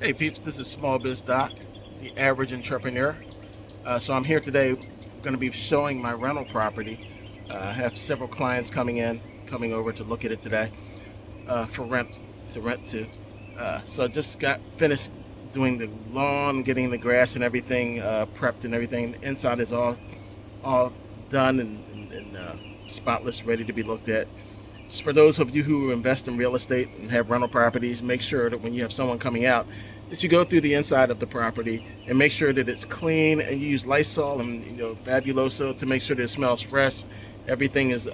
Hey peeps, this is Small Biz Doc, the average entrepreneur. So I'm here today going to be showing my rental property. I have several clients coming over to look at it today for rent to. So I just got finished doing the lawn, getting the grass and everything prepped and everything. Inside is all done and spotless, ready to be looked at. Just for those of you who invest in real estate and have rental properties, make sure that when you have someone coming out, that you go through the inside of the property and make sure that it's clean, and you use Lysol and Fabuloso to make sure that it smells fresh. Everything is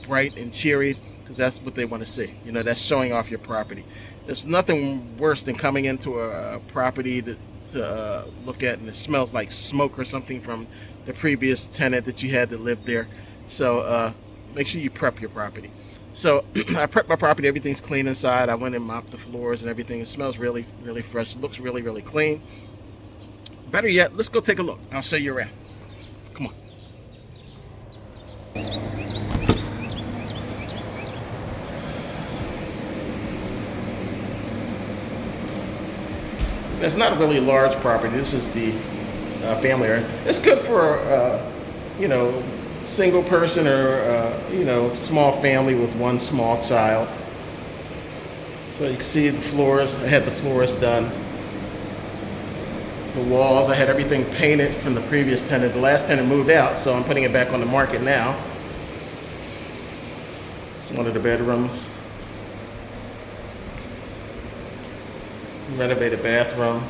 bright and cheery because that's what they want to see. That's showing off your property. There's nothing worse than coming into a property to look at and it smells like smoke or something from the previous tenant that you had that lived there. So make sure you prep your property. So I prepped my property. Everything's clean inside. I went and mopped the floors and everything. It smells really, really fresh. It looks really, really clean. Better yet, let's go take a look. I'll show you around. Come on. It's not a really large property. This is the family area. It's good for, you know, single person or, small family with one small child. So you can see the floors. I had the floors done. The walls, I had everything painted from the previous tenant. The last tenant moved out, so I'm putting it back on the market now. It's one of the bedrooms. Renovated bathroom.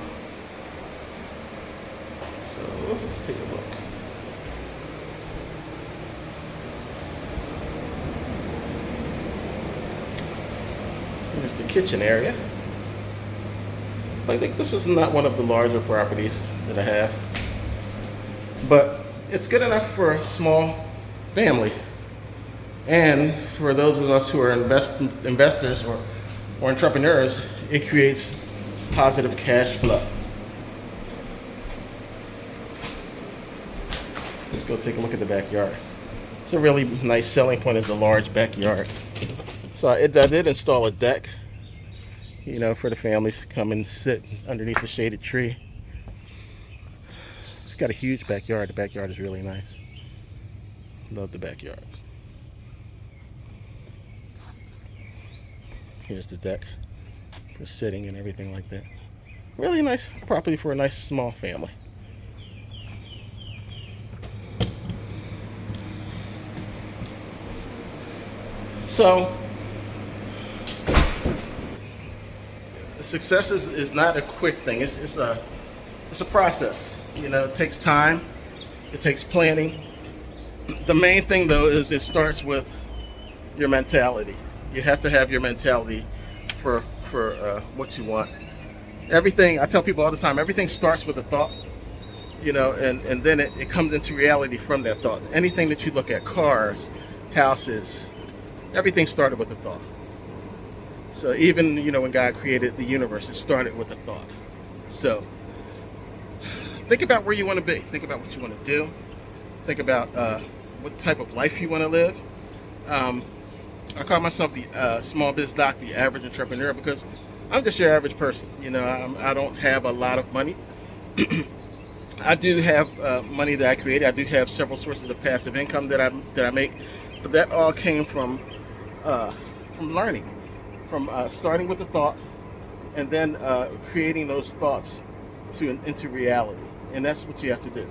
So let's take a look. Here's the kitchen area. I think this is not one of the larger properties that I have, but it's good enough for a small family. And for those of us who are investors or entrepreneurs, it creates positive cash flow. Let's go take a look at the backyard. It's a really nice selling point is the large backyard. So I did install a deck, for the families to come and sit underneath a shaded tree. It's got a huge backyard. The backyard is really nice. Love the backyard. Here's the deck for sitting and everything like that. Really nice property for a nice small family. So success is not a quick thing. It's a process. It takes time. It takes planning. The main thing though is it starts with your mentality. You have to have your mentality for what you want. Everything, I tell people all the time, everything starts with a thought, and then it comes into reality from that thought. Anything that you look at, cars, houses, everything started with a thought. So even, when God created the universe, it started with a thought. So think about where you want to be. Think about what you want to do. Think about what type of life you want to live. I call myself the small biz doc, the average entrepreneur, because I'm just your average person. I don't have a lot of money. I do have money that I created. I do have several sources of passive income that I make, but that all came from learning, from starting with a thought, and then creating those thoughts into reality. And that's what you have to do.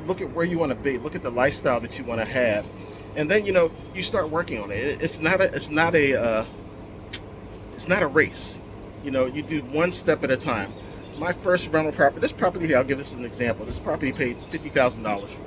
Look at where you want to be. Look at the lifestyle that you want to have, and then you start working on it. It's not a race. You do one step at a time. My first rental property, this property here, I'll give this as an example. This property paid $50,000 for.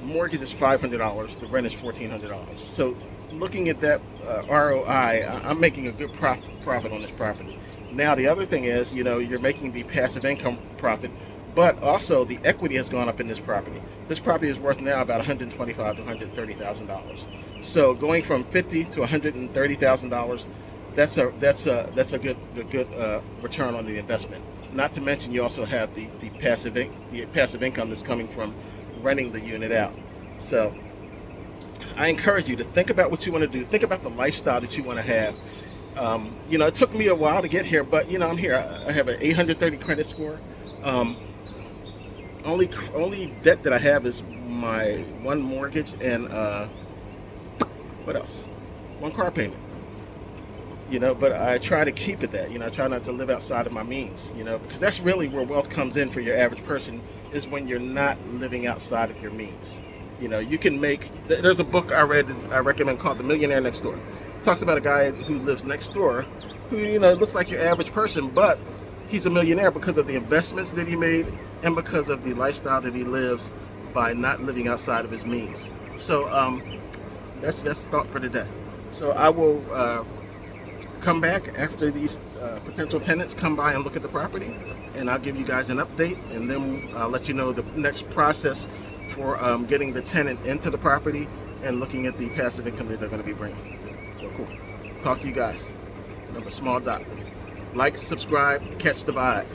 Mortgage is $500. The rent is $1,400. So looking at that ROI, I'm making a good profit on this property. Now the other thing is, you're making the passive income profit, but also the equity has gone up in this property. This property is worth now about $125,000 to $130,000. So going from $50,000 to $130,000, that's a good return on the investment. Not to mention you also have the passive income that's coming from renting the unit out. So I encourage you to think about what you want to do. Think about the lifestyle that you want to have, You know, it took me a while to get here, but you know, I'm here. I have an 830 credit score. Um, only debt that I have is my one mortgage and what else? One car payment. You know, but I try to keep it that. You know, I try not to live outside of my means. You know, because that's really where wealth comes in for your average person, is when you're not living outside of your means. You know, you can make. There's a book I read that I recommend called The Millionaire Next Door. It talks about a guy who lives next door, who, you know, looks like your average person, but he's a millionaire because of the investments that he made and because of the lifestyle that he lives by not living outside of his means. So that's thought for today. So I will come back after these potential tenants come by and look at the property, and I'll give you guys an update, and then I'll let you know the next process for getting the tenant into the property and looking at the passive income that they're going to be bringing. So cool. Talk to you guys. Remember, small dot. Like, subscribe, catch the vibe.